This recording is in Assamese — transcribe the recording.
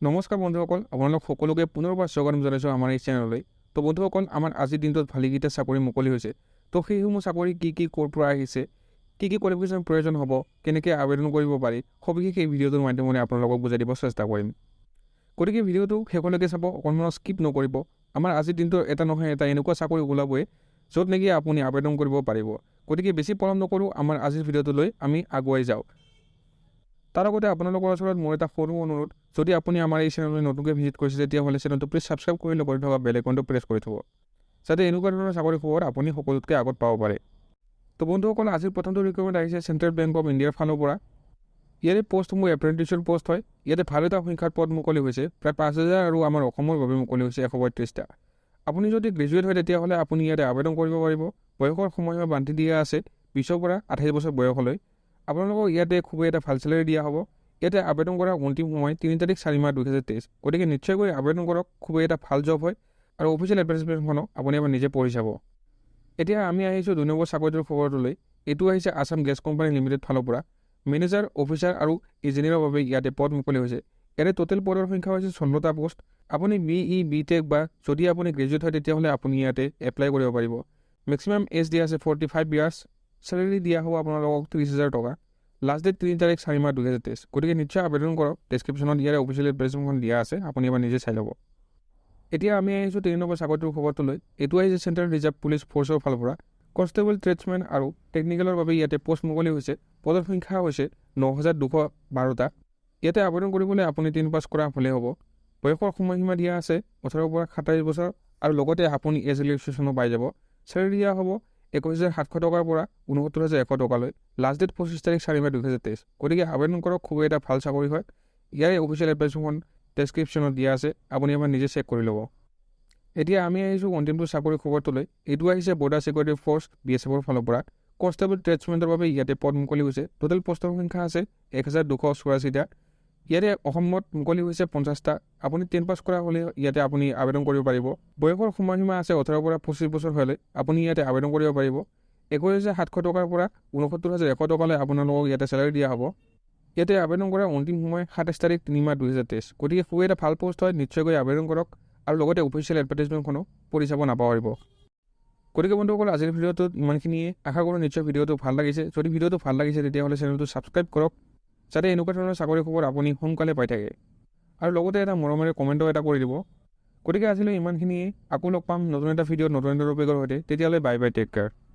নমস্কাৰ বন্ধুসকল, আপোনালোক সকলোকে পুনৰবাৰ স্বাগতম জনাইছোঁ আমাৰ এই চেনেললৈ। তো বন্ধুসকল, আমাৰ আজিৰ দিনটোত ভালেকেইটা চাকৰি মুকলি হৈছে। তো সেইসমূহ চাকৰি কি ক'ৰ পৰা আহিছে, কি কোৱালিফিকেশ্যন প্ৰয়োজন হ'ব, কেনেকৈ আবেদন কৰিব পাৰি, সবিশেষ এই ভিডিঅ'টোৰ মাধ্যমেৰে আপোনালোকক বুজাই দিব চেষ্টা কৰিম। গতিকে ভিডিঅ'টো শেষলৈকে চাব, অকণমান স্কিপ নকৰিব। আমাৰ আজিৰ দিনটোত এটা নহয় এটা এনেকুৱা চাকৰি ওলাবই য'ত নেকি আপুনি আবেদন কৰিব পাৰিব। গতিকে বেছি পলম নকৰোঁ, আমাৰ আজিৰ ভিডিঅ'টোলৈ আমি আগুৱাই যাওঁ। তাৰ আগতে আপোনালোকৰ ওচৰত মোৰ এটা সৰু অনুৰোধ, যদি আপুনি আমাৰ এই চেনেললৈ নতুনকৈ ভিজিট কৰিছে তেতিয়াহ'লে চেনেলটো প্লিজ ছাবস্ক্ৰাইব কৰি লগতে থকা বেল আইকনটো প্ৰেছ কৰি থ'ব, যাতে এনেকুৱা ধৰণৰ চাকৰি খবৰ আপুনি সকলোতকৈ আগত পাব পাৰে। তো বন্ধুসকল, আজিৰ প্ৰথমটো ৰিকুৱাৰমেণ্ট আহিছে চেণ্ট্ৰেল বেংক অফ ইণ্ডিয়াৰ ফালৰ পৰা। ইয়াৰে পষ্টসমূহ এপ্ৰেণ্টিছৰ পষ্ট হয়। ইয়াতে ভাল এটা সংখ্যাৰ পদ মুকলি হৈছে, প্ৰায় 5,000, আৰু আমাৰ অসমৰ বাবে মুকলি হৈছে 132টা। আপুনি যদি গ্ৰেজুৱেট হয় তেতিয়াহ'লে আপুনি ইয়াতে আবেদন কৰিব পাৰিব। বয়সৰ সময়সীমা বান্ধি দিয়া আছে 20ৰ পৰা 28 বছৰ বয়সলৈ। আপোনালোকক ইয়াতে খুবেই এটা ভাল চেলাৰী দিয়া হ'ব। ইয়াতে আবেদন কৰাৰ অন্তিম সময় 3 তাৰিখ 4 মাহ 2023। গতিকে নিশ্চয়কৈ আবেদন কৰক, খুবেই এটা ভাল জব হয়, আৰু অফিচিয়েল এডভাৰটাইজমেণ্টখনক আপুনি এবাৰ নিজে পঢ়ি চাব। এতিয়া আমি আহিছোঁ 2 নম্বৰ চাকৰিটোৰ খবৰটোলৈ। এইটো আহিছে আছাম গেছ কোম্পানী লিমিটেড ফালৰ পৰা। মেনেজাৰ, অফিচাৰ আৰু ইঞ্জিনিয়াৰৰ বাবে ইয়াতে পদ মুকলি হৈছে। ইয়াতে টোটেল পদৰ সংখ্যা হৈছে 16টা পোষ্ট। আপুনি BE, BTech বা যদি আপুনি গ্ৰেজুৱেট হয় তেতিয়াহ'লে আপুনি ইয়াতে এপ্লাই কৰিব পাৰিব। মেক্সিমাম এজ দিয়া আছে 45 ইয়াৰ্ছ। চেলাৰী দিয়া হ'ব আপোনালোকক 30,000 টকা। লাষ্ট ডেট 3 তাৰিখ 4 মাহ 2023। গতিকে নিশ্চয় আবেদন কৰক। ডেছক্ৰিপশ্যনত ইয়াৰে অফিচিয়েল এডভাৰটাইজমেণ্টখন দিয়া আছে, আপুনি এবাৰ নিজে চাই ল'ব। এতিয়া আমি আহিছোঁ 3 নম্বৰ চাকৰিটোৰ খবৰটোলৈ। এইটো আহিছে চেণ্ট্ৰেল ৰিজাৰ্ভ পুলিচ ফ'ৰ্চৰ ফালৰ পৰা। কনষ্টেবল, ট্ৰেডছমেন আৰু টেকনিকেলৰ বাবে ইয়াতে পষ্ট মুকলি হৈছে। পদৰ সংখ্যা হৈছে 9,212টা। ইয়াতে আবেদন কৰিবলৈ আপুনি 10 পাছ কৰা হ'লেই হ'ব। বয়সৰ সময়সীমা দিয়া আছে 18ৰ পৰা 27 বছৰ, আৰু লগতে আপুনি এজ ৰিলেক্সেশ্যনো পাই যাব। চেলাৰী দিয়া হ'ব 21,700 টকাৰ পৰা 69,100 টকালৈ। লাষ্ট ডেট 25 তাৰিখ 4 মাহ 2023। গতিকে আবেদন কৰক, খুবেই এটা ভাল চাকৰি হয়। ইয়াৰে অফিচিয়েল এডভাৰটাইজমেণ্টখন ডেছক্ৰিপশ্যনত দিয়া আছে, আপুনি এবাৰ নিজে চেক কৰি ল'ব। এতিয়া আমি আহিছোঁ অন্তিমটো চাকৰি খবৰটোলৈ। এইটো আহিছে বৰ্ডাৰ ছিকিউৰিটি ফ'ৰ্চ BSFৰ ফালৰ পৰা। কনষ্টেবল, ট্ৰেডছমেনৰ বাবে ইয়াতে পদ মুকলি হৈছে। টোটেল পষ্টৰ সংখ্যা আছে 1,284টা। ইয়াতে অসমত মুকলি হৈছে 50টা। আপুনি 10 পাছ কৰা হ'লে ইয়াতে আপুনি আবেদন কৰিব পাৰিব। বয়সৰ সময়সীমা আছে 18ৰ পৰা 25 বছৰ হ'লে আপুনি ইয়াতে আবেদন কৰিব পাৰিব। 21,700 টকাৰ পৰা 69,100 টকালৈ আপোনালোকক ইয়াতে চেলাৰী দিয়া হ'ব। ইয়াতে আবেদন কৰাৰ অন্তিম সময় 27 তাৰিখ 3 মাহ 2023। গতিকে খুবেই এটা ভাল পষ্ট হয়, নিশ্চয়কৈ আবেদন কৰক, আৰু লগতে অফিচিয়েল এডভাৰটাইজমেণ্টখনো পঢ়ি চাব নাপাহৰিব। গতিকে বন্ধুসকল, আজিৰ ভিডিঅ'টোত ইমানখিনিয়ে। আশা কৰোঁ নিশ্চয় ভিডিঅ'টো ভাল লাগিছে। যদি ভিডিঅ'টো ভাল লাগিছে তেতিয়াহ'লে চেনেলটো ছাবস্ক্ৰাইব কৰক, যাতে এনেকুৱা ধৰণৰ চাকৰি খবৰ আপুনি সোনকালে পাই থাকে, আৰু লগতে এটা মৰমেৰে কমেণ্টো এটা কৰি দিব। গতিকে আজিলৈ ইমানখিনিয়ে। আকৌ লগ পাম নতুন এটা ভিডিঅ'ত নতুন এটা টপিকৰ সৈতে। তেতিয়াহ'লে বাই বাই, টেক কেয়াৰ।